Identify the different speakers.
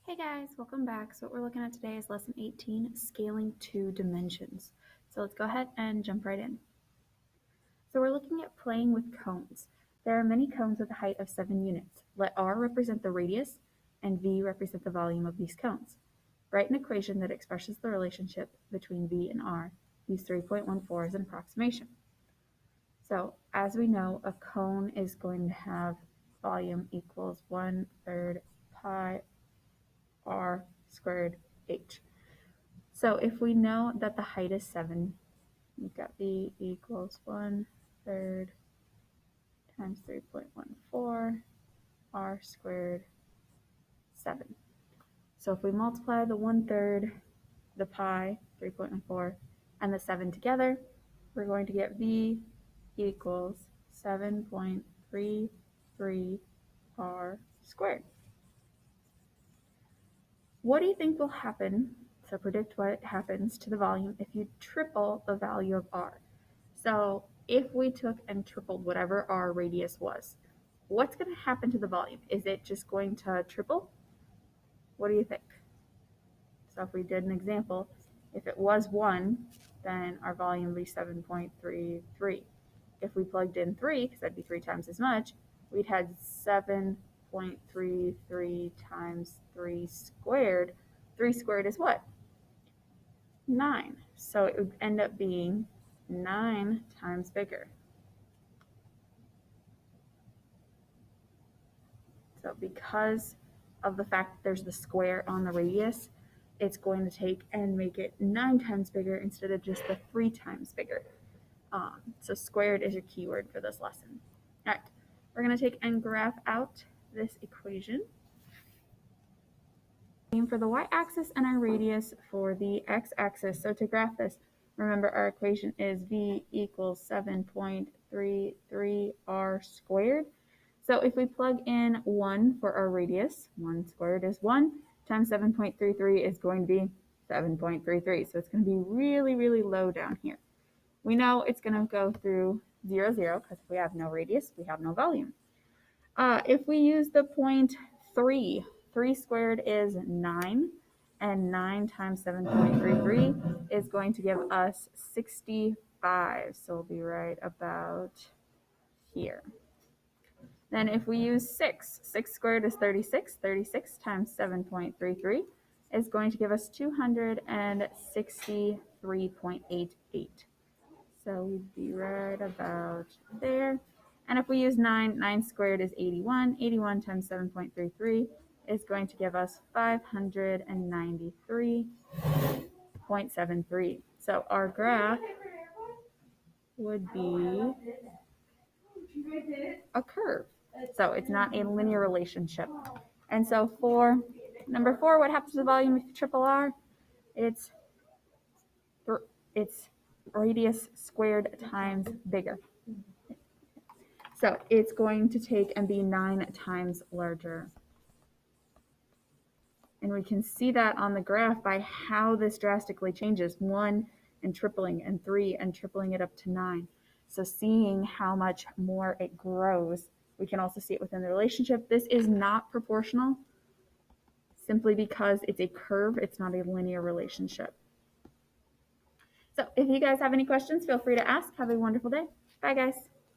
Speaker 1: Hey guys, welcome back. So what we're looking at today is lesson 18, scaling to dimensions. So let's go ahead and jump right in. So we're looking at playing with cones. There are many cones with a height of 7 units. Let R represent the radius and V represent the volume of these cones. Write an equation that expresses the relationship between V and R. Use 3.14 as an approximation. So as we know, a cone is going to have volume equals 1/3 pi r squared h. So if we know that the height is 7, we've got v equals 1/3 times 3.14 r squared 7. So if we multiply the 1/3, the pi, 3.14, and the 7 together, we're going to get v equals 7.33 r squared. What do you think will happen? So predict what happens to the volume if you triple the value of r. So if we took and tripled whatever our radius was, what's going to happen to the volume? Is it just going to triple? What do you think? So if we did an example, if it was 1, then our volume would be 7.33. If we plugged in 3, because that'd be 3 times as much, we'd had 7.33 times 3 squared. 3 squared is what? 9. So it would end up being 9 times bigger. So because of the fact that there's the square on the radius, it's going to take and make it 9 times bigger instead of just the 3 times bigger. So squared is your keyword for this lesson. All right, we're going to take and graph out this equation. For the y-axis and our radius for the x-axis. So to graph this, remember our equation is v equals 7.33 r squared. So if we plug in 1 for our radius, 1 squared is 1, times 7.33 is going to be 7.33. So it's going to be really, really low down here. We know it's going to go through 0, 0, because if we have no radius, we have no volume. If we use the point 3, 3 squared is 9, and 9 times 7.33 is going to give us 65. So we'll be right about here. Then if we use 6, 6 squared is 36. 36 times 7.33 is going to give us 263.88. So we'd be right about there. And if we use 9, 9 squared is 81. 81 times 7.33 is going to give us 593.73. So our graph would be a curve. So it's not a linear relationship. And so for number 4, what happens to the volume if you triple r? It's radius squared times bigger. So it's going to take and be 9 times larger. And we can see that on the graph by how this drastically changes. 1 and tripling, and 3 and tripling it up to 9. So seeing how much more it grows, we can also see it within the relationship. This is not proportional simply because it's a curve. It's not a linear relationship. So if you guys have any questions, feel free to ask. Have a wonderful day. Bye, guys.